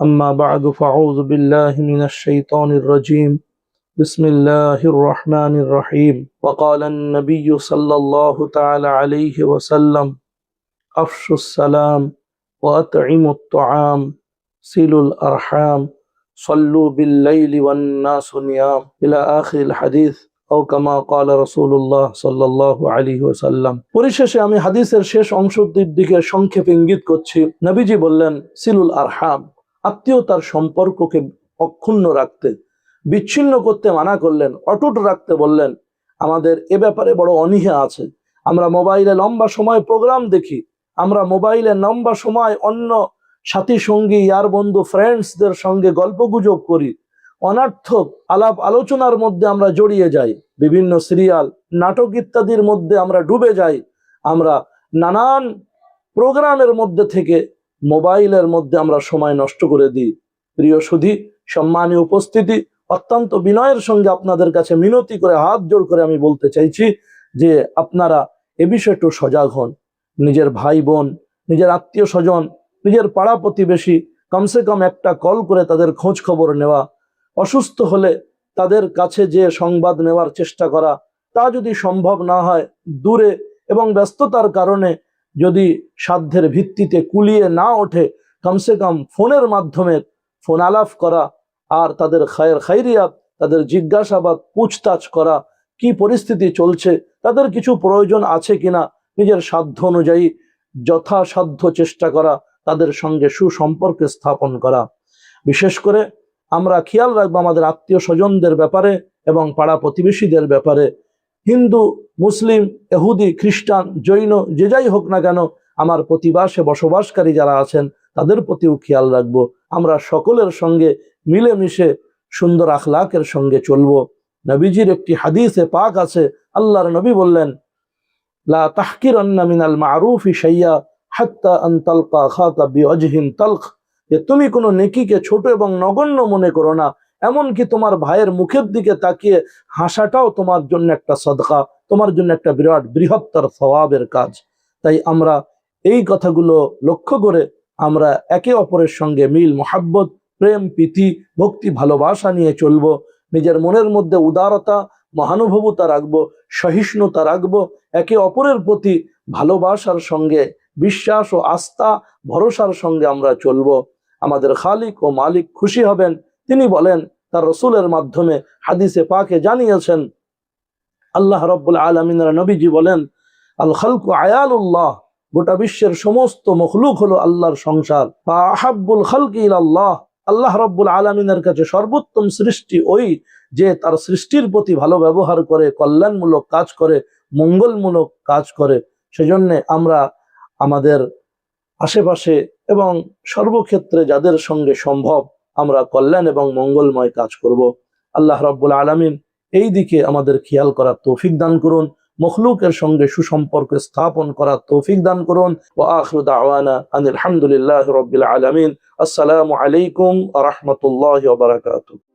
أما بعد فأعوذ بالله من الشيطان الرجيم بسم الله الرحمن الرحيم وقال النبي صلى الله تعالى عليه وسلم أفشوا السلام وأطعموا الطعام صلوا الأرحام صلوا بالليل والناس نيام إلى آخر الحديث أو كما قال رسول الله صلى الله عليه وسلم। পরিশেষে আমি হাদিসের শেষ অংশটির দিকে সংক্ষেপে ইঙ্গিত করছি। নবীজি বললেন সিলুল আরহাম, আত্মীয়তার সম্পর্ককে অক্ষুণ্ণ রাখতে, বিচ্ছিন্ন করতে মানা করলেন, অটুট রাখতে বললেন। আমাদের এ ব্যাপারে বড় অনীহা আছে। আমরা মোবাইলে লম্বা সময় প্রোগ্রাম দেখি, আমরা মোবাইলে লম্বা সময় অন্য সাথী সঙ্গী ইয়ার বন্ধু ফ্রেন্ডসদের সঙ্গে গল্পগুজব করি, অনর্থক আলাপ আলোচনার মধ্যে আমরা জড়িয়ে যাই, বিভিন্ন সিরিয়াল নাটক ইত্যাদির মধ্যে আমরা ডুবে যাই, আমরা নানান প্রোগ্রামের মধ্যে থেকে মোবাইলের মধ্যে আমরা সময় নষ্ট করে দিই। প্রিয় সুধী, সম্মানীয় উপস্থিতি, অত্যন্ত বিনয়ের সঙ্গে আপনাদের কাছে মিনতি করে হাত জোড় করে আমি বলতে চাইছি যে আপনারা এ বিষয়ে একটু সজাগ হন। নিজের ভাই বোন, নিজের আত্মীয় স্বজন, নিজের পাড়া প্রতিবেশী কমসে কম একটা কল করে তাদের খোঁজ খবর নেওয়া, অসুস্থ হলে তাদের কাছে যে সংবাদ নেওয়ার চেষ্টা করা, তা যদি সম্ভব না হয় দূরে এবং ব্যস্ততার কারণে যদি সাধ্যের ভিত্তিতে কুলিয়ে না ওঠে, কমসে কম ফোনের মাধ্যমে ফোন আলাপ করা আর তাদের খায়রিয়াত, তাদের জিজ্ঞাসাবাদ পুছতাছ করা, কি পরিস্থিতি চলছে, তাদের কিছু প্রয়োজন আছে কিনা, নিজের সাধ্য অনুযায়ী যথাসাধ্য চেষ্টা করা, তাদের সঙ্গে সুসম্পর্ক স্থাপন করা। বিশেষ করে আমরা খেয়াল রাখবো আমাদের আত্মীয় স্বজনদের ব্যাপারে এবং পাড়া প্রতিবেশীদের ব্যাপারে। হিন্দু, মুসলিম, ইহুদি, খ্রিস্টান, জৈন, যে যাই হোক না কেন, আমার প্রতিবাসে বসবাসকারী যারা আছেন তাদের প্রতিও খেয়াল রাখবো। আমরা সকলের সঙ্গে মিলেমিশে সুন্দর আখলাকের সঙ্গে চলবো। নবীজির একটি হাদিসে পাক আছে, আল্লাহর নবী বললেন, লা তাহকিরান্না মিনাল মারুফি শাইয়া হাত্তা আন তালকা আখাকা বিওয়াজহিন তালখ, যে তুমি কোনো নেকিকে ছোট এবং নগণ্য মনে করো না, এমনকি তোমার ভাইয়ের মুখের দিকে তাকিয়ে হাসাটাও তোমার জন্য একটা সদকা, তোমার জন্য একটা বিরাট বৃহত্তর সওয়াবের কাজ। তাই আমরা এই কথাগুলো লক্ষ্য করে আমরা একে অপরের সঙ্গে মিল মোহাব্বত, প্রেম, প্রীতি, ভক্তি, ভালোবাসা নিয়ে চলবো। নিজের মনের মধ্যে উদারতা, মহানুভবতা রাখবো, সহিষ্ণুতা রাখবো, একে অপরের প্রতি ভালোবাসার সঙ্গে বিশ্বাস ও আস্থা ভরসার সঙ্গে আমরা চলবো। আমাদের খালিক ও মালিক খুশি হবেন। তিনি বলেন, তার রসুলের মাধ্যমে হাদিসে পাকে জানিয়েছেন, আল্লাহ রাব্বুল আলামিনের নবীজি বলেন, আল খালকু আয়ালুল্লাহ, গোটা বিশ্বের সমস্ত মখলুক হলো আল্লাহর সংসার। ফা আহাব্বুল খালকি ইলাল্লাহ, আল্লাহ রাব্বুল আলামিনের কাছে সর্বোত্তম সৃষ্টি ওই যে তার সৃষ্টির প্রতি ভালো ব্যবহার করে, কল্যাণমূলক কাজ করে, মঙ্গলমূলক কাজ করে। সেজন্য আমরা আমাদের আশেপাশে এবং সর্বক্ষেত্রে যাদের সঙ্গে সম্ভব আমরা কল্যাণ এবং মঙ্গলময় কাজ করব। আল্লাহ রাব্বুল আলামিন এই দিকে আমাদের খেয়াল করার তৌফিক দান করুন, মখলুকের সঙ্গে সুসম্পর্ক স্থাপন করার তৌফিক দান করুন। ওয়া আখিরু দাওয়ানা আনিল হামদুলিল্লাহি রাব্বিল আলামিন। আসসালামু আলাইকুম ওয়া রাহমাতুল্লাহি ওয়া বারাকাতুহু।